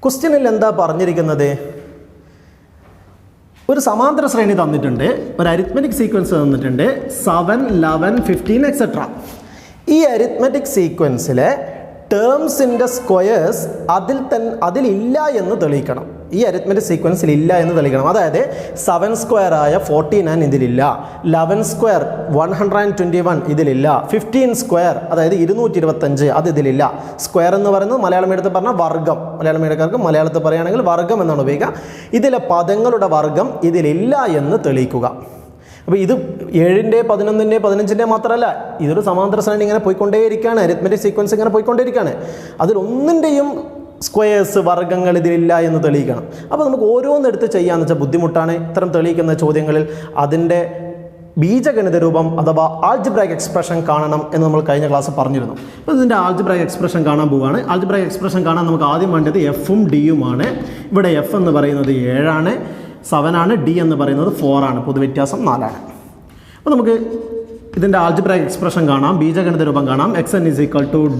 ക്വസ്റ്റ്യനിൽ എന്താ പറഞ്ഞിരിക്കുന്നത്? ഒരു സമാന്തര ശ്രേണി തന്നിട്ടുണ്ട്, ഒരു അരിത്മെറ്റിക് സീക്വൻസ് തന്നിട്ടുണ്ട്, 7, 11, 15 എക്സെട്ര. ഈ അരിത്മെറ്റിക് സീക്വൻസിലെ ടേംസിൻ്റെ സ്ക്വയേഴ്സ് അതിലില്ല എന്ന് തെളിയിക്കണം. ഈ അരിത്മെറ്റിക് സീക്വൻസിൽ ഇല്ല എന്ന് തെളിയിക്കണം. അതായത് 7 സ്ക്വയർ ആയ 49 ഇതിലില്ല, 11 സ്ക്വയർ 121 ഇതിലില്ല, 15 സ്ക്വയർ അതായത് 225 അത് ഇതിലില്ല. സ്ക്വയർ എന്ന് പറയുന്നത് മലയാളം മീഡിയത്തിൽ പറഞ്ഞാൽ വർഗം, മലയാളം മീഡിയക്കാർക്ക് മലയാളത്തിൽ പറയുകയാണെങ്കിൽ വർഗം എന്നാണ് ഉപയോഗിക്കുക. ഇതിലെ പദങ്ങളുടെ വർഗം ഇതിലില്ല എന്ന് തെളിയിക്കുക. അപ്പോൾ ഇത് 7ൻ്റെ 11ൻ്റെ 15ൻ്റെ മാത്രമല്ല, ഇതൊരു സമാന്തര ശ്രേണി ഇങ്ങനെ പോയിക്കൊണ്ടേയിരിക്കുകയാണ്, അരിത്മെറ്റിക് സീക്വൻസ് ഇങ്ങനെ പോയിക്കൊണ്ടേയിരിക്കുകയാണ്. അതിലൊന്നിൻ്റെയും സ്ക്വയേഴ്സ് വർഗ്ഗങ്ങൾ ഇതിലില്ല എന്ന് തെളിയിക്കണം. അപ്പോൾ നമുക്ക് ഓരോന്നെടുത്ത് ചെയ്യാമെന്ന് വെച്ചാൽ ബുദ്ധിമുട്ടാണ്. ഇത്തരം തെളിയിക്കുന്ന ചോദ്യങ്ങളിൽ അതിൻ്റെ ബീജഗണിത രൂപം അഥവാ ആൾജിബ്രായിക് എക്സ്പ്രഷൻ കാണണം എന്ന് നമ്മൾ കഴിഞ്ഞ ക്ലാസ് പറഞ്ഞിരുന്നു. അപ്പോൾ ഇതിൻ്റെ ആൾജിബ്രായിക് എക്സ്പ്രഷൻ കാണാൻ പോവുകയാണ്. ആൾജിബ്രായിക് എക്സ്പ്രഷൻ കാണാൻ നമുക്ക് ആദ്യം വേണ്ടത് എഫും ഡിയുമാണ്. ഇവിടെ എഫ് എന്ന് പറയുന്നത് 7 ആണ്, 7 ആണ്, ഡി എന്ന് പറയുന്നത് 4 ആണ്, പൊതുവ്യത്യാസം 4 ആണ്. അപ്പോൾ നമുക്ക് ഇതിൻ്റെ ആൾജിബ്രായിക് എക്സ്പ്രഷൻ കാണാം, ബീജഗണിത രൂപം കാണാം. xn =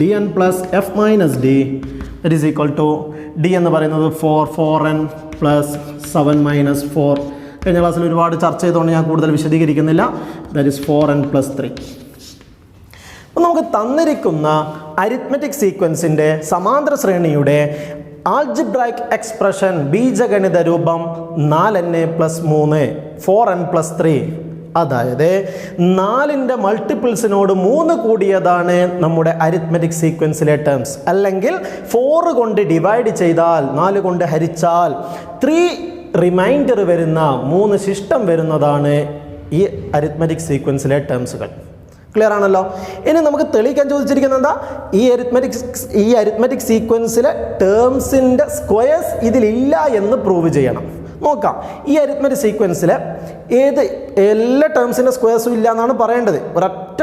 dn + f - d that is equal to d എന്ന് പറയുന്നത് 4n + 7 - 4. കഴിഞ്ഞ ക്ലാസ്സിൽ ഒരുപാട് ചർച്ച ചെയ്തുകൊണ്ട് ഞാൻ കൂടുതൽ വിശദീകരിക്കുന്നില്ല. That is 4n + 3. അപ്പോൾ നമുക്ക് തന്നിരിക്കുന്ന അരിത്മെറ്റിക് സീക്വൻസിൻ്റെ സമാന്തര ശ്രേണിയുടെ ആൾജിബ്രായിക് എക്സ്പ്രഷൻ ബീജഗണിത രൂപം 4n + 3 4n + 3. അതായത് 4ൻ്റെ മൾട്ടിപ്പിൾസിനോട് 3 കൂടിയതാണ് നമ്മുടെ അരിത്മെറ്റിക് സീക്വൻസിലെ ടേംസ്. അല്ലെങ്കിൽ 4 കൊണ്ട് ഡിവൈഡ് ചെയ്താൽ, 4 കൊണ്ട് ഹരിച്ചാൽ 3 റിമൈൻഡർ വരുന്ന 3 ശിഷ്ടം വരുന്നതാണ് ഈ അരിത്മെറ്റിക് സീക്വൻസിലെ ടേംസുകൾ. ക്ലിയർ ആണല്ലോ? ഇനി നമുക്ക് തെളിയിക്കാൻ ചോദിച്ചിരിക്കുന്നത് എന്താ? ഈ അരിത്മെറ്റിക് സീക്വൻസിലെ ടേംസിൻ്റെ സ്ക്വയേഴ്സ് ഇതിലില്ല എന്ന് പ്രൂവ് ചെയ്യണം. നോക്കാം, ഈ അരിത്മെറ്റിക് സീക്വൻസിൽ എല്ലാ ടേംസിൻ്റെ സ്ക്വയർസും ഇല്ല എന്നാണ് പറയേണ്ടത്. ഒരൊറ്റ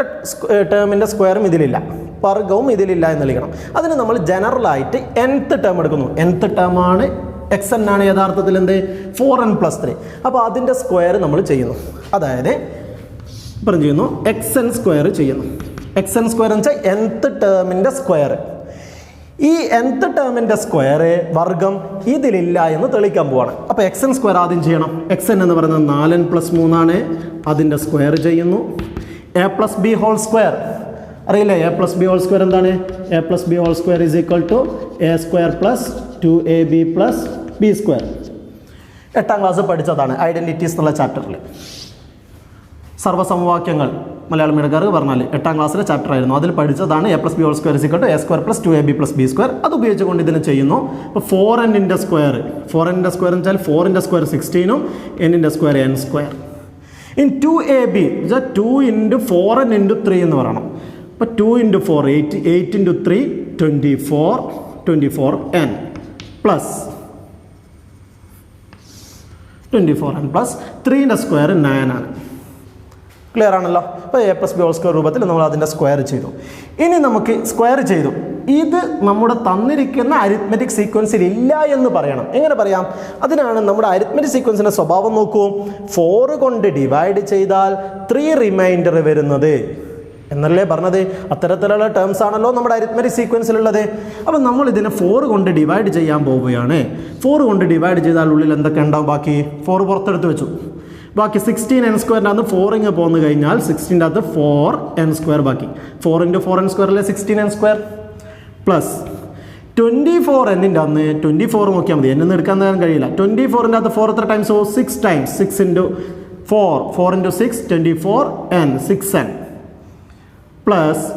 ടേമിൻ്റെ സ്ക്വയറും ഇതിലില്ല, വർഗവും ഇതിലില്ല എന്ന് തെളിയിക്കണം. അതിന് നമ്മൾ ജനറലായിട്ട് nth ടേം എടുക്കുന്നു. nth ടേം ആണ് xn ആണ് യഥാർത്ഥത്തിൽ എന്ത് 4n + 3. അപ്പോൾ അതിൻ്റെ സ്ക്വയർ നമ്മൾ ചെയ്യുന്നു. അതായത് ഇപ്പം ചെയ്യുന്നു xn സ്ക്വയർ ചെയ്യുന്നു. xn സ്ക്വയർ എന്ന് വെച്ചാൽ nth ടേമിൻ്റെ സ്ക്വയർ. ഈ nth ടേമിൻ്റെ സ്ക്വയർ വർഗം ഇതിലില്ല എന്ന് തെളിയിക്കാൻ പോവാണ്. അപ്പോൾ xn സ്ക്വയർ ആദ്യം ചെയ്യണം. xn എന്ന് പറയുന്നത് 4n + 3 ആണ്, അതിൻ്റെ സ്ക്വയർ ചെയ്യുന്നു. a + b ഹോൾ സ്ക്വയർ അറിയില്ലേ? a + b ഹോൾ സ്ക്വയർ എന്താണ്? a + b whole square = a² + 2ab + b². 8ാം ക്ലാസ് പഠിച്ചതാണ് ഐഡൻറ്റിറ്റീസ് എന്നുള്ള ചാപ്റ്ററിൽ. സർവ്വസമവാക്യങ്ങൾ മലയാളം മീഡിയക്കാർക്ക് പറഞ്ഞാൽ 8ാം ക്ലാസ്സിലെ ചാപ്റ്റർ ആയിരുന്നു. അതിൽ പഠിച്ചതാണ് a + b whole square = a² + 2ab + b². അത് ഉപയോഗിച്ചുകൊണ്ട് ഇതിനെ ചെയ്യുന്നു. അപ്പോൾ 4n-ൻ്റെ സ്ക്വയർ, 4n-ൻ്റെ സ്ക്വയർ എന്ന് വെച്ചാൽ 4ൻ്റെ സ്ക്വയർ 16ഉം n-ൻ്റെ square n². In 2ab 2 × 4n × 3 എന്ന് പറയണം. അപ്പോൾ 2 × 4 8, 8 × 3 24, 24n plus 24n plus 3ൻ്റെ square 9 ആണ്. ക്ലിയർ ആണല്ലോ? അപ്പോൾ a + b ഹോൾ സ്ക്വയർ രൂപത്തിൽ നമ്മൾ അതിൻ്റെ സ്ക്വയർ ചെയ്തു. ഇനി നമുക്ക് സ്ക്വയർ ചെയ്തു, ഇത് നമ്മുടെ തന്നിരിക്കുന്ന അരിത്മെറ്റിക് സീക്വൻസിൽ ഇല്ല എന്ന് പറയണം. എങ്ങനെ പറയാം? അതിനാണ് നമ്മുടെ അരിത്മെറ്റിക് സീക്വൻസിൻ്റെ സ്വഭാവം നോക്കൂ. 4 കൊണ്ട് ഡിവൈഡ് ചെയ്താൽ 3 റിമൈൻഡർ വരുന്നത് എന്നല്ലേ പറഞ്ഞത്? അത്തരത്തിലുള്ള ടേംസ് ആണല്ലോ നമ്മുടെ അരിത്മെറ്റിക് സീക്വൻസിലുള്ളത്. അപ്പോൾ നമ്മൾ ഇതിനെ 4 കൊണ്ട് ഡിവൈഡ് ചെയ്യാൻ പോവുകയാണ്. 4 കൊണ്ട് ഡിവൈഡ് ചെയ്താൽ ഉള്ളിൽ എന്തൊക്കെ ഉണ്ടാവും? ബാക്കി 4 പുറത്തെടുത്ത് വെച്ചു. ബാക്കി 16n² അകത്ത് 4 പോന്നു കഴിഞ്ഞാൽ 16ൻ്റെ അകത്ത് 4n² ബാക്കി. 4 × 4n² അല്ലേ 16n² പ്ലസ് 24n-ൻ്റെ അന്ന് 24 നോക്കിയാൽ മതി, എന്നൊന്നും എടുക്കാൻ കഴിയില്ല. 24ൻ്റെ അകത്ത് 4 എത്ര times? 6 times. 6 × 4, 4 × 6 24n 6n plus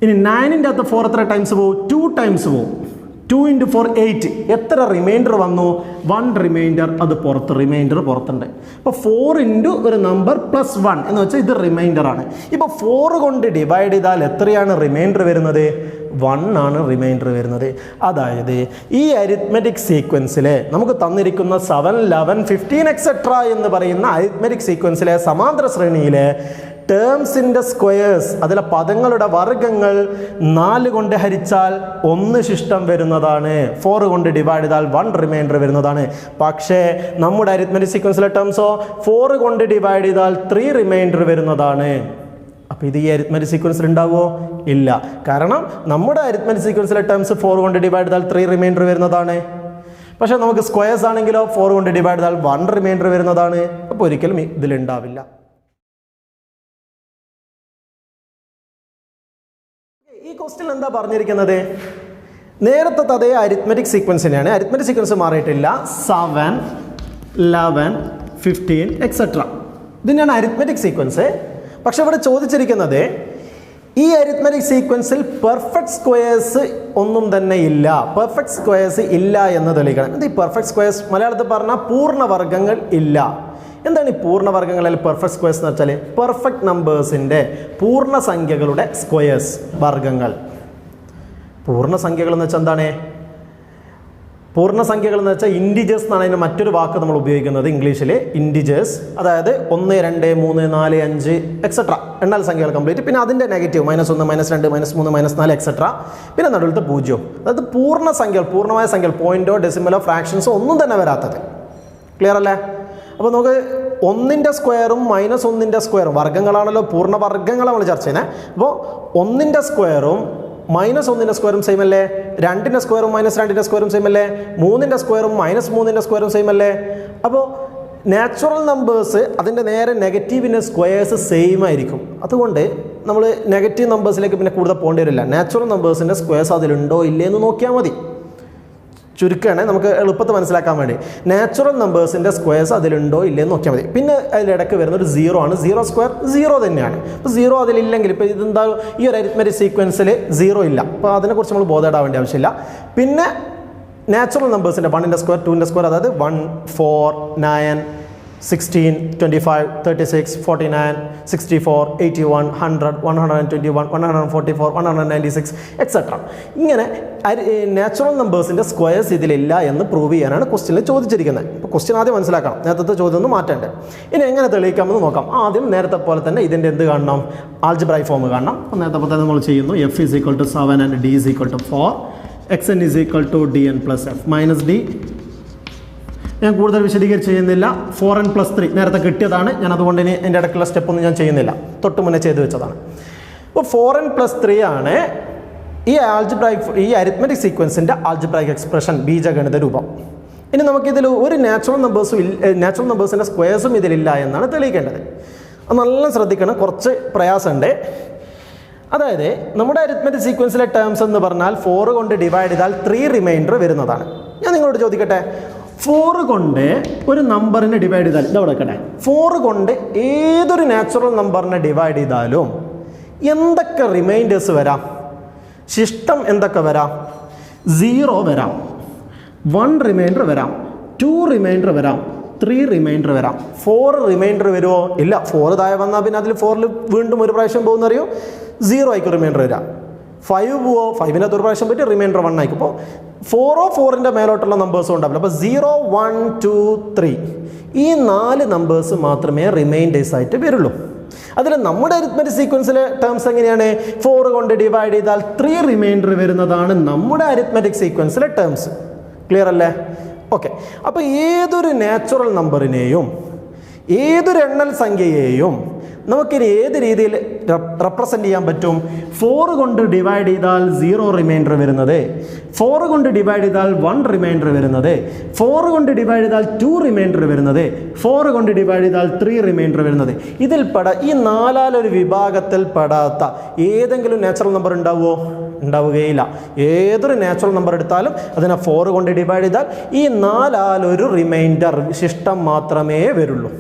ഇനി 9ൻ്റെ അകത്ത് 4 എത്ര ടൈംസ് പോവും? 2 ടൈംസ് പോവും. 2 × 4 8. എത്ര റിമൈൻഡർ വന്നു? 1 റിമൈൻഡർ. അത് പുറത്ത്, റിമൈൻഡർ പുറത്തുണ്ട്. അപ്പോൾ 4 × ഒരു നമ്പർ പ്ലസ് 1 എന്ന് വെച്ചാൽ ഇത് റിമൈൻഡർ ആണ്. ഇപ്പോൾ 4 കൊണ്ട് ഡിവൈഡ് ചെയ്താൽ എത്രയാണ് റിമൈൻഡർ വരുന്നത്? 1 ആണ് റിമൈൻഡർ വരുന്നത്. അതായത് ഈ അരിത്മെറ്റിക് സീക്വൻസിലെ നമുക്ക് തന്നിരിക്കുന്ന 7, 11, 15 എക്സെട്ര എന്ന് പറയുന്ന അരിത്മെറ്റിക് സീക്വൻസിലെ സമാന്തര ശ്രേണിയിലെ ടേംസിൻ്റെ സ്ക്വയേഴ്സ്, അതിലെ പദങ്ങളുടെ വർഗ്ഗങ്ങൾ 4 കൊണ്ട് ഹരിച്ചാൽ 1 ശിഷ്ടം വരുന്നതാണ്. 4 കൊണ്ട് ഡിവൈഡ് ചെയ്താൽ 1 റിമൈൻഡർ വരുന്നതാണ്. പക്ഷേ നമ്മുടെ അരിത്മെറ്റിക് സീക്വൻസിലെ ടേംസോ 4 കൊണ്ട് ഡിവൈഡ് ചെയ്താൽ 3 റിമൈൻഡർ വരുന്നതാണ്. അപ്പോൾ ഇത് ഈ അരിത്മെറ്റിക് സീക്വൻസിൽ ഉണ്ടാവുമോ? ഇല്ല. കാരണം നമ്മുടെ അരിത്മെറ്റിക് സീക്വൻസിലെ ടേംസ് 4 കൊണ്ട് ഡിവൈഡ് ചെയ്താൽ 3 റിമൈൻഡർ വരുന്നതാണ്. പക്ഷേ നമുക്ക് സ്ക്വയേഴ്സ് ആണെങ്കിലോ 4 കൊണ്ട് ഡിവൈഡ് ചെയ്താൽ 1 റിമൈൻഡർ വരുന്നതാണ്. അപ്പോൾ ഒരിക്കലും ഇതിലുണ്ടാവില്ല. ഈ ക്വസ്റ്റ്യൻ എന്താ പറഞ്ഞിരിക്കുന്നത്? നേരത്തെ അതേ അരിത്മെറ്റിക് സീക്വൻസിനെയാണ്. അരിത്മെറ്റിക് സീക്വൻസ് മാറിയിട്ടില്ല. 7, 11, 15 എക്സെട്ര. ഇതിനെയാണ് അരിത്മെറ്റിക് സീക്വൻസ്. പക്ഷെ ഇവിടെ ചോദിച്ചിരിക്കുന്നത് ഈ അരിത്മെറ്റിക് സീക്വൻസിൽ പെർഫെക്റ്റ് സ്ക്വയേഴ്സ് ഒന്നും തന്നെ ഇല്ല. പെർഫെക്റ്റ് സ്ക്വയേഴ്സ് ഇല്ല എന്ന് തെളിയിക്കണം. എന്ത് ഈ പെർഫെക്റ്റ് സ്ക്വയേഴ്സ്? മലയാളത്തിൽ പറഞ്ഞാൽ പൂർണ്ണവർഗ്ഗങ്ങൾ ഇല്ല. എന്താണ് ഈ പൂർണ്ണവർഗ്ഗങ്ങൾ അല്ലെങ്കിൽ പെർഫെക്റ്റ് സ്ക്വയേഴ്സ് എന്ന് വെച്ചാൽ പെർഫെക്റ്റ് നമ്പേഴ്സിൻ്റെ പൂർണ്ണസംഖ്യകളുടെ സ്ക്വയേഴ്സ്, വർഗ്ഗങ്ങൾ. പൂർണ്ണസംഖ്യകൾ എന്ന് വെച്ചാൽ എന്താണ്? പൂർണ്ണസംഖ്യകൾ എന്ന് വെച്ചാൽ ഇൻഡിജേഴ്സ് എന്നാണ് അതിന് മറ്റൊരു വാക്ക് നമ്മൾ ഉപയോഗിക്കുന്നത് ഇംഗ്ലീഷിൽ. ഇൻഡിജേഴ്സ്, അതായത് 1, 2, 3, 4, 5 എക്സെട്ര എണ്ണൽ സംഖ്യകൾ കംപ്ലീറ്റ്. പിന്നെ അതിൻ്റെ നെഗറ്റീവ് -1, -2, -3, -4 എക്സെട്ര. പിന്നെ നടുവിലത്തെ 0. അതായത് പൂർണ്ണസംഖ്യകൾ, പൂർണ്ണമായ സംഖ്യകൾ, പോയിന്റോ ഡെസിമലോ ഫ്രാക്ഷൻസോ ഒന്നും തന്നെ വരാത്തത്. ക്ലിയർ അല്ലേ? അപ്പോൾ നമുക്ക് 1ൻ്റെ സ്ക്വയറും -1ൻ്റെ സ്ക്വയറും വർഗ്ഗങ്ങളാണല്ലോ, പൂർണ്ണവർഗ്ഗങ്ങൾ നമ്മൾ ചർച്ച ചെയ്യുന്നത്. അപ്പോൾ 1ൻ്റെ സ്ക്വയറും -1ൻ്റെ സ്ക്വയറും സെയിം അല്ലേ? 2ൻ്റെ സ്ക്വയറും -2ൻ്റെ സ്ക്വയറും സെയിം അല്ലേ? 3ൻ്റെ സ്ക്വയറും -3ൻ്റെ സ്ക്വയറും സെയിം അല്ലേ? അപ്പോൾ നാച്ചുറൽ നമ്പേഴ്സ് അതിൻ്റെ നേരെ നെഗറ്റീവിൻ്റെ സ്ക്വയേഴ്സ് സെയിം ആയിരിക്കും. അതുകൊണ്ട് നമ്മൾ നെഗറ്റീവ് നമ്പേഴ്സിലേക്ക് പിന്നെ കൂടുതൽ പോകേണ്ടി വരില്ല. നാച്ചുറൽ നമ്പേഴ്സിൻ്റെ സ്ക്വയേഴ്സ് അതിലുണ്ടോ ഇല്ലേ എന്ന് നോക്കിയാൽ മതി. ചുരുക്കമാണ് നമുക്ക് എളുപ്പത്തിൽ മനസ്സിലാക്കാൻ വേണ്ടി. നാച്ചുറൽ നമ്പേഴ്സിൻ്റെ സ്ക്വയേഴ്സ് അതിലുണ്ടോ ഇല്ലെന്ന് നോക്കിയാൽ മതി. പിന്നെ അതിലിടയ്ക്ക് വരുന്നൊരു 0 ആണ്. 0 സ്ക്വയർ 0 തന്നെയാണ്. അപ്പോൾ 0 അതിലില്ലെങ്കിൽ ഇപ്പോൾ ഇതെന്താ ഈ ഒരു അരിത്മെറ്റിക് സീക്വൻസിൽ 0 ഇല്ല. അപ്പോൾ അതിനെക്കുറിച്ച് നമ്മൾ ബോധപ്പെടാൻ ആവശ്യമില്ല. പിന്നെ നാച്ചുറൽ നമ്പേഴ്സിൻ്റെ 1ൻ്റെ സ്ക്വയർ 2ൻ്റെ സ്ക്വയർ, അതായത് 1, 4, 9, 16, 25, 36, 49, 64, 81, 100, 121, 144, 196 എക്സെട്ര. ഇങ്ങനെ നാച്ചുറൽ നമ്പേഴ്സിൻ്റെ സ്ക്വയേഴ്സ് ഇതിലില്ല എന്ന് പ്രൂവ് ചെയ്യാനാണ് ക്വസ്റ്റ്യനിൽ ചോദിച്ചിരിക്കുന്നത്. അപ്പോൾ ക്വസ്റ്റ്യൻ ആദ്യം മനസ്സിലാക്കണം, നേരത്തെ ചോദ്യം ഒന്നും മാറ്റേണ്ടത്. ഇനി എങ്ങനെ തെളിയിക്കാമെന്ന് നോക്കാം. ആദ്യം നേരത്തെ പോലെ തന്നെ ഇതിൻ്റെ എന്ത് കാണണം? ആൾജിബ്രായിക് ഫോം കാണണം. അപ്പോൾ നേരത്തെ പോലെ തന്നെ നമ്മൾ ചെയ്യുന്നു. F = 7 and D = 4. Xn = Dn + F - D. ഞാൻ കൂടുതൽ വിശദീകരിച്ച് ചെയ്യുന്നില്ല. 4n + 3 നേരത്തെ കിട്ടിയതാണ്. ഞാൻ അതുകൊണ്ട് ഇനി എൻ്റെ ഇടയ്ക്കുള്ള സ്റ്റെപ്പൊന്നും ഞാൻ ചെയ്യുന്നില്ല, തൊട്ട് മുന്നേ ചെയ്ത് വെച്ചതാണ്. അപ്പോൾ 4n + 3 ആണ് ഈ അരിത്മെറ്റിക് സീക്വൻസിൻ്റെ ആൾജിബ്രായിക് എക്സ്പ്രഷൻ, ബീജഗണിത രൂപം. ഇനി നമുക്കിതിൽ ഒരു നാച്ചുറൽ നമ്പേഴ്സിൻ്റെ സ്ക്വയേഴ്സും ഇതിലില്ല എന്നാണ് തെളിയിക്കേണ്ടത്. അത് നല്ല ശ്രദ്ധിക്കണം, കുറച്ച് പ്രയാസമുണ്ട്. അതായത് നമ്മുടെ അരിത്മെറ്റിക് സീക്വൻസിലെ ടേംസ് എന്ന് പറഞ്ഞാൽ 4 കൊണ്ട് ഡിവൈഡ് ചെയ്താൽ 3 റിമൈൻഡർ വരുന്നതാണ്. ഞാൻ നിങ്ങളോട് ചോദിക്കട്ടെ, 4 കൊണ്ട് ഒരു നമ്പറിനെ ഡിവൈഡ് ചെയ്താൽ, ഇതവിടെ വെക്കട്ടെ, 4 കൊണ്ട് ഏതൊരു നാച്ചുറൽ നമ്പറിനെ ഡിവൈഡ് ചെയ്താലും എന്തൊക്കെ റിമൈൻഡേഴ്സ് വരാം? ശിഷ്ടം എന്തൊക്കെ വരാം? 0 വരാം, 1 റിമൈൻഡർ വരാം, 2 റിമൈൻഡർ വരാം, 3 റിമൈൻഡർ വരാം. 4 റിമൈൻഡർ വരുമോ? ഇല്ല. 4 താഴെ വന്നാൽ പിന്നെ അതിൽ 4ൽ വീണ്ടും ഒരു പ്രാവശ്യം പോകുന്നറിയോ? 0 ആയിരിക്കും റിമൈൻഡർ വരാം. 5 പോവോ? 5-ൻ്റെ ഒരു പ്രാവശ്യം പറ്റി റിമൈൻഡർ 1 ആയിരിക്കും. അപ്പോൾ 4ൻ്റെ മേലോട്ടുള്ള നമ്പേഴ്സും ഉണ്ടാവില്ല. അപ്പോൾ 0, 1, 2, 3 ഈ 4 നമ്പേഴ്സ് മാത്രമേ റിമൈൻഡേഴ്സ് ആയിട്ട് വരുള്ളൂ. അതിൽ നമ്മുടെ അരിത്മെറ്റിക് സീക്വൻസിലെ ടേംസ് എങ്ങനെയാണ്? 4 കൊണ്ട് ഡിവൈഡ് ചെയ്താൽ 3 റിമൈൻഡർ വരുന്നതാണ് നമ്മുടെ അരിത്മെറ്റിക് സീക്വൻസിലെ ടേംസ്. ക്ലിയർ അല്ലേ? ഓക്കെ. അപ്പോൾ ഏതൊരു നാച്ചുറൽ നമ്പറിനെയും ഏതൊരു എണ്ണൽ സംഖ്യയെയും നമുക്കിനി ഏത് രീതിയിൽ റെപ്രസെൻ്റ് ചെയ്യാൻ പറ്റും? 4 കൊണ്ട് ഡിവൈഡ് ചെയ്താൽ 0 റിമൈൻഡർ വരുന്നത്, 4 കൊണ്ട് ഡിവൈഡ് ചെയ്താൽ 1 റിമൈൻഡർ വരുന്നത്, 4 കൊണ്ട് ഡിവൈഡ് ചെയ്താൽ 2 റിമൈൻഡർ വരുന്നത്, 4 കൊണ്ട് ഡിവൈഡ് ചെയ്താൽ 3 റിമൈൻഡർ വരുന്നത്. ഇതിൽ ഈ 4 വിഭാഗത്തിൽ പെടാത്ത ഏതെങ്കിലും നാച്ചുറൽ നമ്പർ ഉണ്ടാവുമോ? ഉണ്ടാവുകയില്ല. ഏതൊരു നാച്ചുറൽ നമ്പർ എടുത്താലും അതിനെ 4 കൊണ്ട് ഡിവൈഡ് ചെയ്താൽ ഈ 4 റിമൈൻഡർ ശിഷ്ടം മാത്രമേ വരുള്ളൂ.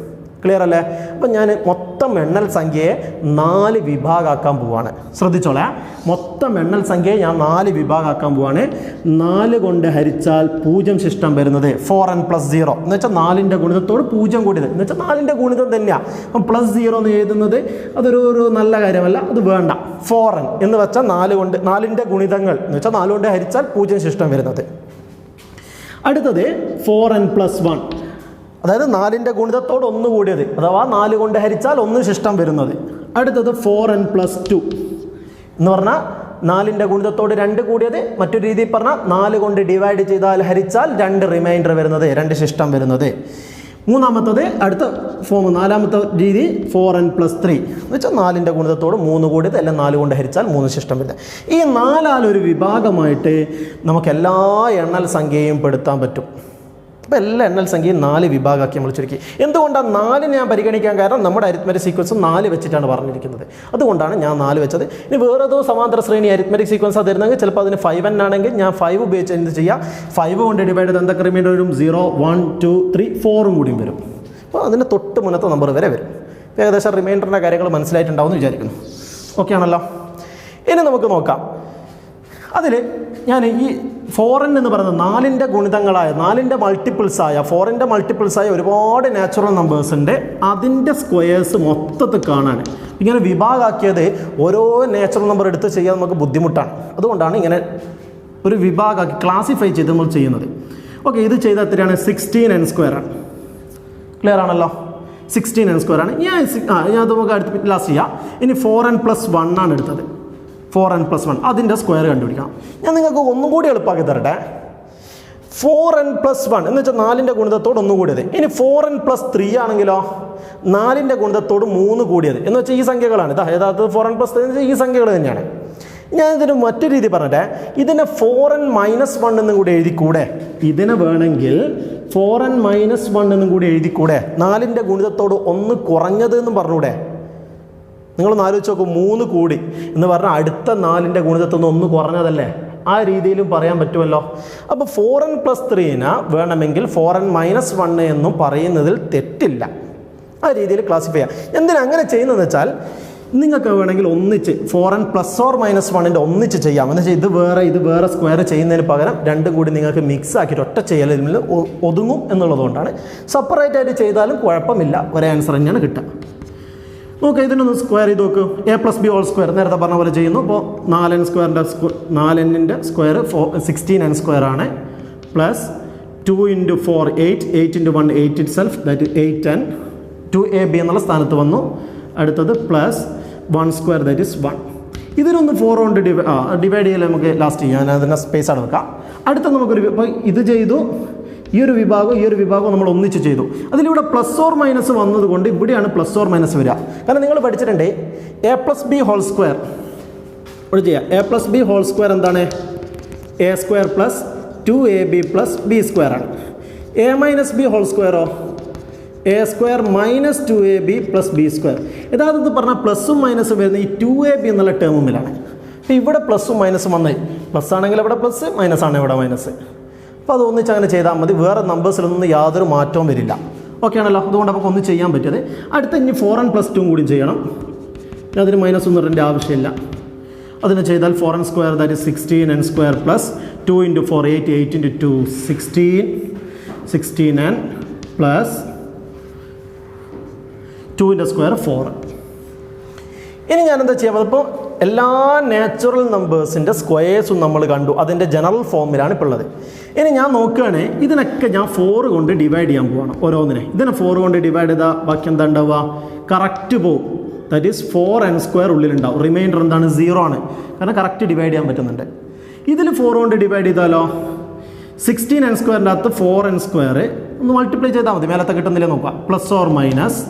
ക്ലിയർ അല്ലേ? അപ്പം ഞാൻ മൊത്തം എണ്ണൽ സംഖ്യയെ 4 വിഭാഗമാക്കാൻ പോവാണ്. ശ്രദ്ധിച്ചോളേ, മൊത്തം എണ്ണൽ സംഖ്യയെ ഞാൻ 4 വിഭാഗമാക്കാൻ പോവാണ്. 4 കൊണ്ട് ഹരിച്ചാൽ 0 ശിഷ്ടം വരുന്നത് 4n + 0 എന്ന് വെച്ചാൽ 4ൻ്റെ ഗുണിതത്തോട് 0 കൂടിയത് എന്ന് വെച്ചാൽ 4ൻ്റെ ഗുണിതം തന്നെയാണ്. അപ്പം +0 എന്ന് എഴുതുന്നത് അതൊരു നല്ല കാര്യമല്ല, അത് വേണ്ട. 4n എന്ന് വെച്ചാൽ 4ൻ്റെ ഗുണിതങ്ങൾ എന്ന് വെച്ചാൽ 4 കൊണ്ട് ഹരിച്ചാൽ 0 ശിഷ്ടം വരുന്നത്. അടുത്തത് 4n + 1, അതായത് 4ൻ്റെ ഗുണിതത്തോട് 1 കൂടിയത്, അഥവാ 4 കൊണ്ട് ഹരിച്ചാൽ 1 ശിഷ്ടം വരുന്നത്. അടുത്തത് 4n + 2 എന്ന് പറഞ്ഞാൽ 4ൻ്റെ ഗുണിതത്തോട് 2 കൂടിയത്. മറ്റൊരു രീതിയിൽ പറഞ്ഞാൽ 4 കൊണ്ട് ഡിവൈഡ് ചെയ്താൽ ഹരിച്ചാൽ 2 റിമൈൻഡർ വരുന്നത്, 2 ശിഷ്ടം വരുന്നത്. മൂന്നാമത്തത് അടുത്ത ഫോം, 4ാമത്തെ രീതി 4n + 3 എന്ന് വെച്ചാൽ 4ൻ്റെ ഗുണിതത്തോട് 3 കൂടിയത്, എല്ലാം 4 കൊണ്ട് ഹരിച്ചാൽ 3 ശിഷ്ടം വരുന്നത്. ഈ 4 ഒരു വിഭാഗമായിട്ട് നമുക്ക് എല്ലാ എണ്ണൽ സംഖ്യയും പെടുത്താൻ പറ്റും. അപ്പോൾ എല്ലാ എണ്ണൽ സംഖ്യയും 4 വിഭാഗമാക്കി നമ്മൾ ചുരുക്കി. എന്തുകൊണ്ടാണ് 4 ഞാൻ പരിഗണിക്കാൻ കാരണം നമ്മുടെ അരിത്മെറ്റിക് സീക്വൻസ് 4 വെച്ചിട്ടാണ് പറഞ്ഞിരിക്കുന്നത്. അതുകൊണ്ടാണ് ഞാൻ 4 വെച്ചത്. ഇനി വേറെ ഏതോ സമാന്തര ശ്രേണി അരിത്മെറ്റിക് സീക്വൻസ് തരുന്നെങ്കിൽ ചിലപ്പോൾ അതിന് 5n ആണെങ്കിൽ ഞാൻ 5 ഉപയോഗിച്ച് എന്ത് ചെയ്യാം, 5 കൊണ്ട് ഡിവൈഡ് ചെയ്ത് എന്തൊക്കെ റിമൈൻഡർ വരും, 0 1 2 3 4 കൂടിയും വരും. അപ്പോൾ അതിന് തൊട്ട് മുന്നത്തെ നമ്പർ വരെ വരും. ഏകദേശം റിമൈൻഡറിൻ്റെ കാര്യങ്ങൾ മനസ്സിലായിട്ടുണ്ടാവും എന്ന് വിചാരിക്കുന്നു. ഓക്കെ ആണല്ലോ. ഇനി നമുക്ക് നോക്കാം. അതിൽ ഞാൻ ഈ 4n എന്ന് പറയുന്നത് 4ൻ്റെ ഗുണിതങ്ങളായ 4ൻ്റെ മൾട്ടിപ്പിൾസായ 4ൻ്റെ മൾട്ടിപ്പിൾസായ ഒരുപാട് നാച്ചുറൽ നമ്പേഴ്സ് ഉണ്ട്. അതിൻ്റെ സ്ക്വയേഴ്സ് മൊത്തത്തിൽ കാണാൻ ഇങ്ങനെ വിഭാഗമാക്കിയത് ഓരോ നാച്ചുറൽ നമ്പർ എടുത്ത് ചെയ്യാൻ നമുക്ക് ബുദ്ധിമുട്ടാണ്. അതുകൊണ്ടാണ് ഇങ്ങനെ ഒരു വിഭാഗമാക്കി ക്ലാസിഫൈ ചെയ്ത് നമ്മൾ ചെയ്യുന്നത്. ഓക്കെ, ഇത് ചെയ്താൽ എത്രയാണ്, 16n² ആണ്. ക്ലിയർ ആണല്ലോ. 16n² ആണ്. ഞാൻ അത് നമുക്ക് അടുത്ത് ലാസ്റ്റ് ചെയ്യാം. ഇനി 4n+1 ആണ് എടുത്തത്. 4n+1 അതിൻ്റെ സ്ക്വയർ കണ്ടുപിടിക്കണം. ഞാൻ നിങ്ങൾക്ക് ഒന്നും കൂടി എളുപ്പമാക്കി തരട്ടെ. 4n+1 എന്ന് വെച്ചാൽ 4ൻ്റെ ഗുണിതത്തോട് 1 കൂടിയത്. ഇനി 4n+3 ആണെങ്കിലോ 4ൻ്റെ ഗുണിതത്തോട് 3 കൂടിയത് എന്ന് വെച്ചാൽ ഈ സംഖ്യകളാണ്. യഥാർത്ഥത്തിൽ 4n+3 എന്ന് വെച്ചാൽ ഈ സംഖ്യകൾ തന്നെയാണ്. ഞാൻ ഇതിന് മറ്റൊരു രീതി പറഞ്ഞിട്ടെ, ഇതിനെ 4n-1 എന്നും കൂടി എഴുതിക്കൂടെ? ഇതിനെ വേണമെങ്കിൽ 4n-1 എന്നും കൂടി എഴുതിക്കൂടെ? 4ൻ്റെ ഗുണിതത്തോട് 1 കുറഞ്ഞത് എന്നും പറഞ്ഞൂടെ? നിങ്ങളൊന്ന് ആലോചിച്ച് നോക്കൂ. 3 കൂടി എന്ന് പറഞ്ഞാൽ അടുത്ത 4ൻ്റെ ഗുണിതത്തൊന്ന് 1 കുറഞ്ഞതല്ലേ? ആ രീതിയിലും പറയാൻ പറ്റുമല്ലോ. അപ്പോൾ 4n+3 വേണമെങ്കിൽ 4n-1 എന്നും പറയുന്നതിൽ തെറ്റില്ല. ആ രീതിയിൽ ക്ലാസിഫൈ ചെയ്യാം. എന്തിനാ അങ്ങനെ ചെയ്യുന്നതെന്ന് വെച്ചാൽ നിങ്ങൾക്ക് വേണമെങ്കിൽ ഒന്നിച്ച് 4n+or-1ൻ്റെ ഒന്നിച്ച് ചെയ്യാം. എന്ന് വെച്ചാൽ ഇത് വേറെ സ്ക്വയർ ചെയ്യുന്നതിന് പകരം രണ്ടും കൂടി നിങ്ങൾക്ക് മിക്സ് ആക്കിയിട്ട് ഒറ്റ ചെയ്യലിൽ ഒതുങ്ങും എന്നുള്ളതുകൊണ്ടാണ്. സെപ്പറേറ്റ് ആയിട്ട് ചെയ്താലും കുഴപ്പമില്ല, ഒരേ ആൻസർ തന്നെയാണ് കിട്ടുക. ഓക്കെ, ഇതിനൊന്ന് സ്ക്വയർ ചെയ്ത് നോക്കൂ. a+b² നേരത്തെ പറഞ്ഞ പോലെ ചെയ്യുന്നു. അപ്പോൾ 4n² സ്ക്വയർ 16n² ആണ്. Plus 2 × 4 8 8 × 1 8 it self, that 8n. 2ab എന്നുള്ള സ്ഥാനത്ത് വന്നു. അടുത്തത് പ്ലസ് 1² ദാറ്റ് ഇസ് 1. ഇതിനൊന്ന് 4 കൊണ്ട് ഡിവൈഡ് ചെയ്യൽ നമുക്ക് ലാസ്റ്റ് ചെയ്യാം. ഞാൻ അതിൻ്റെ സ്പേസ് ആണ് വെക്കാം. അടുത്ത നമുക്കൊരു ഇപ്പോൾ ഇത് ചെയ്തു. ഈ ഒരു വിഭാഗം നമ്മൾ ഒന്നിച്ച് ചെയ്തു. അതിലിവിടെ +or- വന്നതുകൊണ്ട് ഇവിടെയാണ് +or- വരിക. കാരണം നിങ്ങൾ പഠിച്ചിട്ടുണ്ട് a+b² ഇവിടെ ചെയ്യാം. a+b² എന്താണ്? a² + 2ab + b² ആണ്. a-b² a² - 2ab + b². യഥാർത്ഥത്തിൽ പറഞ്ഞാൽ പ്ലസും മൈനസും വരുന്ന ഈ 2ab എന്നുള്ള ടേമിലാണ്. അപ്പോൾ ഇവിടെ പ്ലസും മൈനസും വന്നേ, പ്ലസ് ആണെങ്കിൽ ഇവിടെ പ്ലസ്, മൈനസ് ആണെങ്കിൽ ഇവിടെ മൈനസ്. അപ്പോൾ അത് ഒന്നിച്ച് അങ്ങനെ ചെയ്താൽ മതി. വേറെ നമ്പേഴ്സിലൊന്നും യാതൊരു മാറ്റവും വരില്ല. ഓക്കെ ആണല്ലോ. അതുകൊണ്ട് നമുക്ക് ഒന്ന് ചെയ്യാൻ പറ്റിയത്. അടുത്ത ഇനി 4n+2 കൂടി ചെയ്യണം. അതിന് -1 ഇടേണ്ട ആവശ്യമില്ല. അതിന് ചെയ്താൽ 4n² that is 16n² plus 2 × 4 8 8 × 2 16n plus 2ൻ്റെ സ്ക്വയർ 4. ഇനി ഞാനെന്താ ചെയ്യാം? അതിപ്പോൾ എല്ലാ നാച്ചുറൽ നമ്പേഴ്സിൻ്റെ സ്ക്വയേഴ്സും നമ്മൾ കണ്ടു. അതിൻ്റെ ജനറൽ ഫോമിലാണ് ഇപ്പോൾ ഉള്ളത്. ഇനി ഞാൻ നോക്കുകയാണെങ്കിൽ ഇതിനൊക്കെ ഞാൻ 4 കൊണ്ട് ഡിവൈഡ് ചെയ്യാൻ പോവാണ്. ഓരോന്നിനെ ഇതിനെ 4 കൊണ്ട് ഡിവൈഡ് ചെയ്താൽ ബാക്കി എന്താ ഉണ്ടാവുക? കറക്റ്റ് പോവും. That is 4n² ഉള്ളിലുണ്ടാവും. റിമൈൻഡർ എന്താണ്? 0 ആണ്. കാരണം കറക്റ്റ് ഡിവൈഡ് ചെയ്യാൻ പറ്റുന്നുണ്ട്. ഇതിൽ 4 കൊണ്ട് ഡിവൈഡ് ചെയ്താലോ 16n² അകത്ത് 4n² ഒന്ന് മൾട്ടിപ്ലൈ ചെയ്താൽ മതി. മേലത്തെ കിട്ടുന്നില്ല നോക്കുക. +or-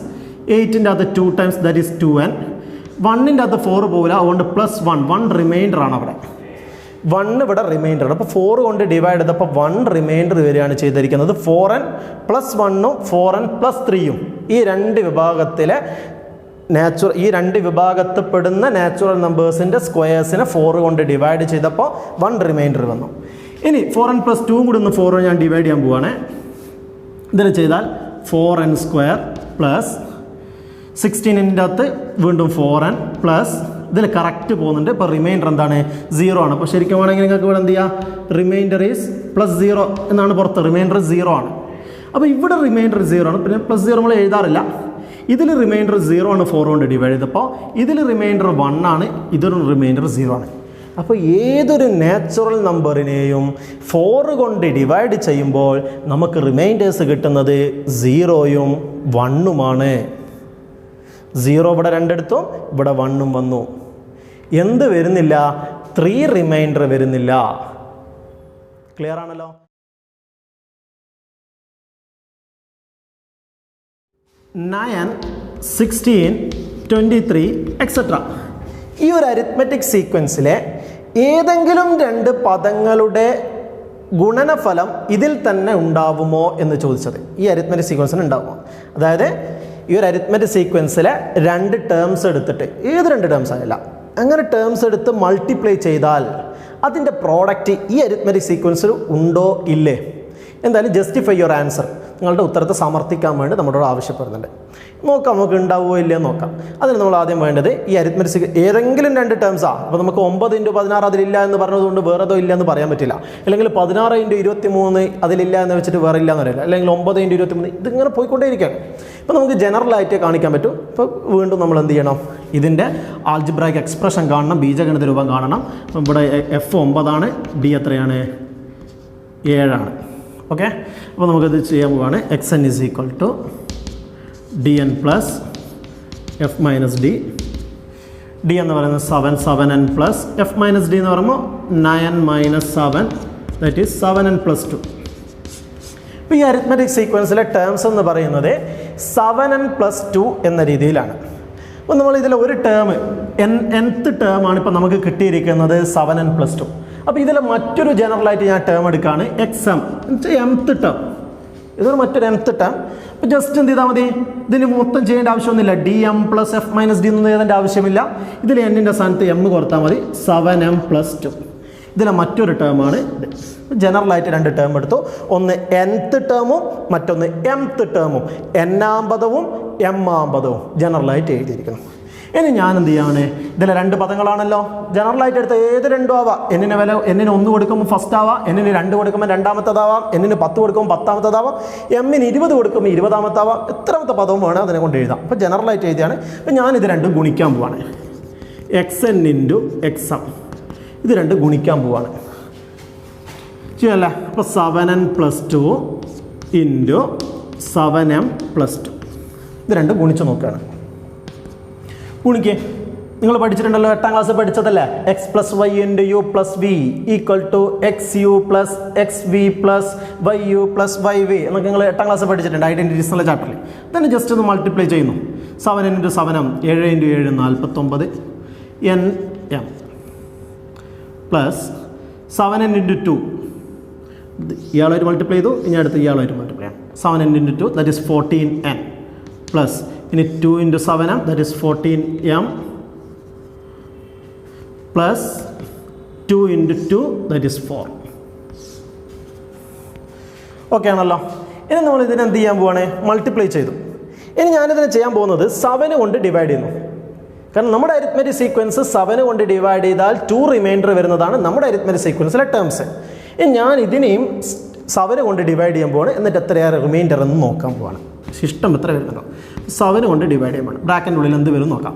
8ൻ്റെ അകത്ത് 2 ടൈംസ് ദാറ്റ് ഈസ് 2n. 1ൻ്റെ അകത്ത് 4 പോകില്ല. അതുകൊണ്ട് +1 റിമൈൻഡർ ആണ് അവിടെ. 1 ഇവിടെ റിമൈൻഡർ ആണ്. അപ്പോൾ 4 കൊണ്ട് ഡിവൈഡ് ചെയ്തപ്പോൾ 1 റിമൈൻഡർ വരികയാണ് ചെയ്തിരിക്കുന്നത്. 4n+1ഉം 4n+3ഉം ഈ രണ്ട് വിഭാഗത്തിൽപ്പെടുന്ന നാച്ചുറൽ നമ്പേഴ്സിൻ്റെ സ്ക്വയേഴ്സിനെ 4 കൊണ്ട് ഡിവൈഡ് ചെയ്തപ്പോൾ 1 റിമൈൻഡർ വന്നു. ഇനി 4n+2 കൂടി ഒന്ന് 4 ഞാൻ ഡിവൈഡ് ചെയ്യാൻ പോവുകയാണ്. ഇതിന് ചെയ്താൽ 4n² പ്ലസ് 16ൻ്റെ അകത്ത് വീണ്ടും 4n പ്ലസ് ഇതിൽ കറക്റ്റ് പോകുന്നുണ്ട്. ഇപ്പോൾ റിമൈൻഡർ എന്താണ്? 0 ആണ്. അപ്പോൾ ശരിക്കും വേണമെങ്കിൽ നിങ്ങൾക്ക് ഇവിടെ എന്ത് ചെയ്യാം? റിമൈൻഡർ ഈസ് +0 എന്നാണ് പുറത്ത്. റിമൈൻഡർ 0 ആണ്. അപ്പോൾ ഇവിടെ റിമൈൻഡർ 0 ആണ്. പിന്നെ +0 നമ്മൾ എഴുതാറില്ല. ഇതിൽ റിമൈൻഡർ 0 ആണ് 4 കൊണ്ട് ഡിവൈഡ് ചെയ്തപ്പോൾ. ഇതിൽ റിമൈൻഡർ 1 ആണ്. ഇതൊരു റിമൈൻഡർ 0 ആണ്. അപ്പോൾ ഏതൊരു നാച്ചുറൽ നമ്പറിനെയും 4 കൊണ്ട് ഡിവൈഡ് ചെയ്യുമ്പോൾ നമുക്ക് റിമൈൻഡേഴ്സ് കിട്ടുന്നത് 0ഉം 1ഉമാണ്. 0 ഇവിടെ 2 എടുത്തു, ഇവിടെ 1ഉം വന്നു. എന്ത് വരുന്നില്ല? 3 റിമൈൻഡർ വരുന്നില്ല. ക്ലിയർ ആണല്ലോ. 9 16 23 എക്സെട്ര. ഈ ഒരു അരിത്മെറ്റിക് സീക്വൻസിലെ ഏതെങ്കിലും 2 പദങ്ങളുടെ ഗുണനഫലം ഇതിൽ തന്നെ ഉണ്ടാവുമോ എന്ന് ചോദിച്ചത്. ഈ അരിത്മെറ്റിക് സീക്വൻസിന് ഉണ്ടാവുമോ? അതായത് ഈ ഒരു അരിത്മെറ്റിക് സീക്വൻസിലെ രണ്ട് ടേംസ് എടുത്തിട്ട്, ഏത് രണ്ട് ടേംസ് ആയില്ല, അങ്ങനെ ടേംസ് എടുത്ത് മൾട്ടിപ്ലൈ ചെയ്താൽ അതിൻ്റെ പ്രോഡക്റ്റ് ഈ അരിത്മെറ്റിക് സീക്വൻസിൽ ഉണ്ടോ ഇല്ലേ? എന്തായാലും ജസ്റ്റിഫൈ യുവർ ആൻസർ, നിങ്ങളുടെ ഉത്തരത്തെ സമർത്ഥിക്കാൻ വേണ്ടി നമ്മളോട് ആവശ്യപ്പെടുന്നുണ്ട്. നോക്കാം നമുക്ക് ഉണ്ടാവുമോ ഇല്ലയെന്ന് നോക്കാം. അതിന് നമ്മൾ ആദ്യം വേണ്ടത് ഈ അരിത്മെറ്റിക് ഏതെങ്കിലും രണ്ട് ടേംസാണ്. അപ്പോൾ നമുക്ക് 9 × 16 അതിലില്ല എന്ന് പറഞ്ഞതുകൊണ്ട് വേറെ ഏതോ ഇല്ല എന്ന് പറയാൻ പറ്റില്ല. അല്ലെങ്കിൽ 16 × 23 അതിലില്ല എന്ന് വെച്ചിട്ട് വേറെ ഇല്ല എന്ന് പറയില്ല. അല്ലെങ്കിൽ 9 × 23 ഇതിങ്ങനെ പോയിക്കൊണ്ടേയിരിക്കുകയാണ്. ഇപ്പോൾ നമുക്ക് ജനറലായിട്ട് കാണിക്കാൻ പറ്റും. ഇപ്പോൾ വീണ്ടും നമ്മൾ എന്ത് ചെയ്യണം? ഇതിൻ്റെ ആൾജിബ്രായിക് എക്സ്പ്രഷൻ കാണണം, ബീജഗണിത രൂപം കാണണം. ഇവിടെ F 9 D എത്രയാണ്? 7. ഓക്കെ, അപ്പോൾ നമുക്കത് ചെയ്യാൻ പോവുകയാണ്. xn = dn plus f minus d. d എന്ന് പറയുന്നത് 7, 7n plus f minus d എന്ന് പറയുമ്പോൾ 9 minus 7, that is 7n plus 2. ഇപ്പോൾ ഈ അരിത്മെറ്റിക് സീക്വൻസിലെ ടേംസ് എന്ന് പറയുന്നത് 7n plus 2 എന്ന രീതിയിലാണ്. അപ്പോൾ നമ്മൾ ഇതിലെ ഒരു ടേം nth ടേമാണ് ഇപ്പോൾ നമുക്ക് കിട്ടിയിരിക്കുന്നത് 7n plus 2. അപ്പോൾ ഇതിലെ മറ്റൊരു ജനറലായിട്ട് ഞാൻ ടേം എടുക്കുകയാണ് xm, mth ടേം. ഇതൊരു മറ്റൊരു mth ടേം. അപ്പോൾ ജസ്റ്റ് എന്ത് ചെയ്താൽ മതി? ഇതിന് മൊത്തം ചെയ്യേണ്ട ആവശ്യമൊന്നുമില്ല. dm plus f minus d ഒന്നും എഴുതേണ്ട ആവശ്യമില്ല. ഇതിൽ n-ൻ്റെ സ്ഥാനത്ത് m കൊടുത്താൽ മതി. 7m plus 2. ഇതിലെ മറ്റൊരു ടേമാണ് ഇത്. ജനറലായിട്ട് രണ്ട് ടേം എടുത്തു. ഒന്ന് nth ടേമും മറ്റൊന്ന് mth ടേമും, n-ആം പദവും m-ആം പദവും ജനറലായിട്ട് എഴുതിയിരിക്കുന്നു. ഇനി ഞാൻ എന്ത് ചെയ്യാണ്? ഇതിലെ രണ്ട് പദങ്ങളാണല്ലോ, ജനറലായിട്ട് എടുത്ത ഏത് രണ്ടും ആവാം. എന്നിന് വില n-ന് 1 കൊടുക്കുമ്പോൾ ഫസ്റ്റ് ആവാം, n-ന് 2 കൊടുക്കുമ്പോൾ രണ്ടാമത്തതാവാം, n-ന് 10 കൊടുക്കുമ്പോൾ 10ാമത്തതാവാം, m-ന് 20 കൊടുക്കുമ്പോൾ 20ാമത്താവാം. എത്രാമത്തെ പദവും വേണം അതിനെ കൊണ്ട് എഴുതാം. അപ്പോൾ ജനറലായിട്ട് എഴുതിയാണ്. അപ്പോൾ ഞാനിത് രണ്ടും ഗുണിക്കാൻ പോവാണ്. xn × xm ഇത് രണ്ട് ഗുണിക്കാൻ പോവാണ്. ചെയ്യല്ലേ? അപ്പോൾ 7n plus 2 × 7m plus 2 ഇത് രണ്ടും ഗുണിച്ച് നോക്കുകയാണ്. ഗുണിക്ക് നിങ്ങൾ പഠിച്ചിട്ടുണ്ടല്ലോ, 8ാം class പഠിച്ചതല്ലേ? x + y × u + v = xu + xv + yu + yv എന്നൊക്കെ നിങ്ങൾ 8ാം ക്ലാസ് പഠിച്ചിട്ടുണ്ട്, ഐഡൻറ്റിറ്റീസ് എന്നുള്ള ചാപ്റ്ററിൽ. തന്നെ ജസ്റ്റ് ഒന്ന് മൾട്ടിപ്ലൈ ചെയ്യുന്നു. 7n × 7m 7 × 7 49 nm plus 7n × 2 ഇയാളായിട്ട് multiply ചെയ്തു. ഇനി അടുത്ത് ഇയാളായിട്ട് മൾട്ടിപ്ലൈ ചെയ്യാം. 7n × 2 that is 14n plus ഇനി 2 × 7m that is 14m plus 2 × 2 that is 4. Okay ആണല്ലോ. ഇനി നമ്മൾ ഇതിനെ എന്ത് ചെയ്യാൻ പോവാണ്? മൾട്ടിപ്ലൈ ചെയ്തു. ഇനി ഞാനിതിനെ ചെയ്യാൻ പോകുന്നത് 7 കൊണ്ട് ഡിവൈഡ് ചെയ്യുന്നു. കാരണം നമ്മുടെ അരിത്മെറ്റിക് സീക്വൻസ് 7 കൊണ്ട് ഡിവൈഡ് ചെയ്താൽ 2 റിമൈൻഡർ വരുന്നതാണ് നമ്മുടെ അരിത്മെറ്റിക് സീക്വൻസിലെ ടേംസ്. ഇനി ഞാൻ ഇതിനെയും 7 കൊണ്ട് ഡിവൈഡ് ചെയ്യാൻ പോവാണ്. എന്നിട്ട് എത്രയാണ് റിമൈൻഡർ എന്ന് നോക്കാൻ പോവാണ്. ശിഷ്ടം എത്ര വരുന്നുണ്ടോ? 7 കൊണ്ട് ഡിവൈഡ് ചെയ്യാൻ വേണം. ബ്രാക്കറ്റിൻ്റെ ഉള്ളിൽ എന്ത് വരും നോക്കാം.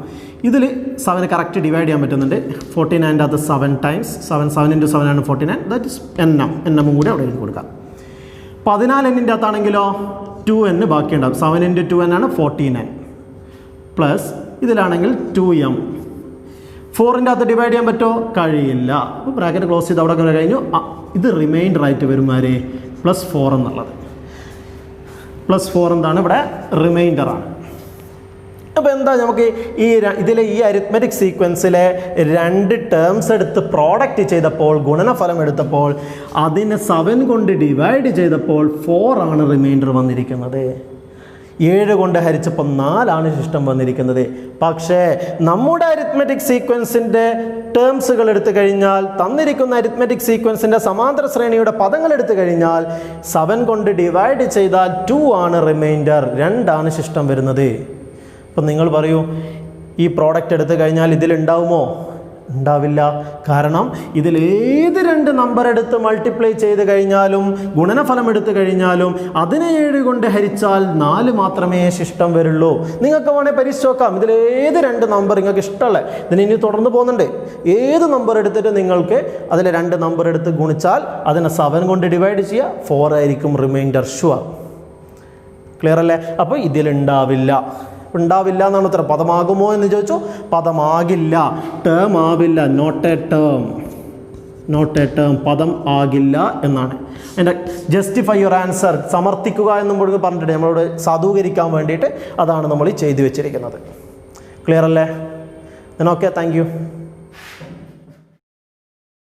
ഇതിൽ 7 കറക്റ്റ് ഡിവൈഡ് ചെയ്യാൻ പറ്റുന്നുണ്ട്. 49 അത് 7 ടൈംസ് 7 × 7 ആണ് 49, ദാറ്റ് ഇസ് nm കൂടി അവിടെ എഴുതി കൊടുക്കാം. 14n-ൻ്റെ അകത്താണെങ്കിലോ 2n ബാക്കിയുണ്ടാവും. 7 × 2n ആണ് 49 പ്ലസ് ഇതിലാണെങ്കിൽ 2m. 4-ൻ്റെ അകത്ത് ഡിവൈഡ് ചെയ്യാൻ പറ്റുമോ? കഴിയില്ല. അപ്പോൾ ബ്രാക്കറ്റ് ക്ലോസ് ചെയ്ത് അവിടെ കഴിഞ്ഞു. ഇത് റിമൈൻഡർ ആയിട്ട് വരും ആര്? +4 എന്നുള്ളത്. +4 എന്താണ് ഇവിടെ? റിമൈൻഡറാണ്. അപ്പോൾ എന്താ നമുക്ക് ഇതിലെ ഈ അരിത്മെറ്റിക് സീക്വൻസിലെ രണ്ട് ടേംസ് എടുത്ത് പ്രോഡക്റ്റ് ചെയ്തപ്പോൾ, ഗുണനഫലം എടുത്തപ്പോൾ അതിനെ 7 കൊണ്ട് ഡിവൈഡ് ചെയ്തപ്പോൾ 4 ആണ് റിമൈൻഡർ വന്നിരിക്കുന്നത്. 7 കൊണ്ട് ഹരിച്ചപ്പോൾ 4 ആണ് ശിഷ്ടം വന്നിരിക്കുന്നത്. പക്ഷേ നമ്മുടെ അരിത്മെറ്റിക് സീക്വൻസിൻ്റെ ടേംസുകൾ എടുത്തു കഴിഞ്ഞാൽ, തന്നിരിക്കുന്ന അരിത്മെറ്റിക് സീക്വൻസിൻ്റെ സമാന്തര ശ്രേണിയുടെ പദങ്ങൾ എടുത്തു കഴിഞ്ഞാൽ 7 കൊണ്ട് ഡിവൈഡ് ചെയ്താൽ 2 ആണ് റിമൈൻഡർ, 2 ആണ് ശിഷ്ടം വരുന്നത്. അപ്പം നിങ്ങൾ പറയൂ, ഈ പ്രോഡക്റ്റ് എടുത്തു കഴിഞ്ഞാൽ ഇതിലുണ്ടാവുമോ? ഉണ്ടാവില്ല. കാരണം ഇതിലേത് രണ്ട് നമ്പർ എടുത്ത് മൾട്ടിപ്ലൈ ചെയ്ത് കഴിഞ്ഞാലും, ഗുണനഫലം എടുത്തു കഴിഞ്ഞാലും അതിനെ 7 കൊണ്ട് ഹരിച്ചാൽ 4 മാത്രമേ ശിഷ്ടം വരുള്ളൂ. നിങ്ങൾക്ക് വേണേൽ പരീക്ഷിച്ച് നോക്കാം. ഇതിലേത് രണ്ട് നമ്പർ നിങ്ങൾക്ക് ഇഷ്ടമുള്ള, ഇതിന് ഇനി തുടർന്ന് പോകുന്നുണ്ട്, ഏത് നമ്പർ എടുത്തിട്ട് നിങ്ങൾക്ക് അതിലെ രണ്ട് നമ്പർ എടുത്ത് ഗുണിച്ചാൽ അതിനെ 7 കൊണ്ട് ഡിവൈഡ് ചെയ്യുക, 4 ആയിരിക്കും റിമൈൻഡർ. ഷുവർ. ക്ലിയർ അല്ലേ? അപ്പോൾ ഇതിലുണ്ടാവില്ല. ഉണ്ടാവില്ല എന്നാണ് ഉത്തരം. പദമാകുമോ എന്ന് ചോദിച്ചു. പദമാകില്ല, ടേം ആവില്ല. Not a term, not a term, പദം ആകില്ല എന്നാണ്. എൻ്റെ ജസ്റ്റിഫൈ യുവർ ആൻസർ, സമർത്ഥിക്കുക എന്നും കൂടി പറഞ്ഞിട്ട് നമ്മളോട് സാധൂകരിക്കാൻ വേണ്ടിയിട്ട് അതാണ് നമ്മൾ ചെയ്തു വെച്ചിരിക്കുന്നത്. ക്ലിയർ അല്ലേ? Okay, thank you.